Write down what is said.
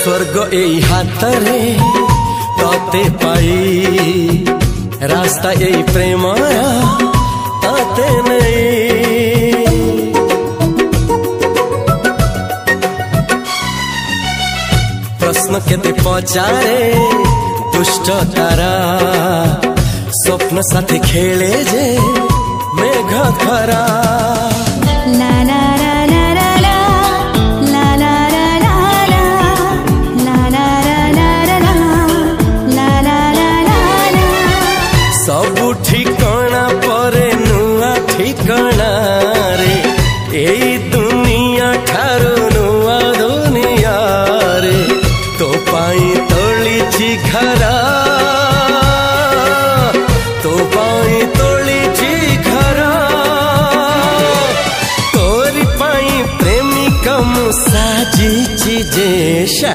स्वर्ग एई हातरे तते पाई रास्ता एई प्रेमाया तते नहीं। प्रश्न केते पचारे दुष्ट तारा स्वप्न साथी खेले जे मेघ खरा।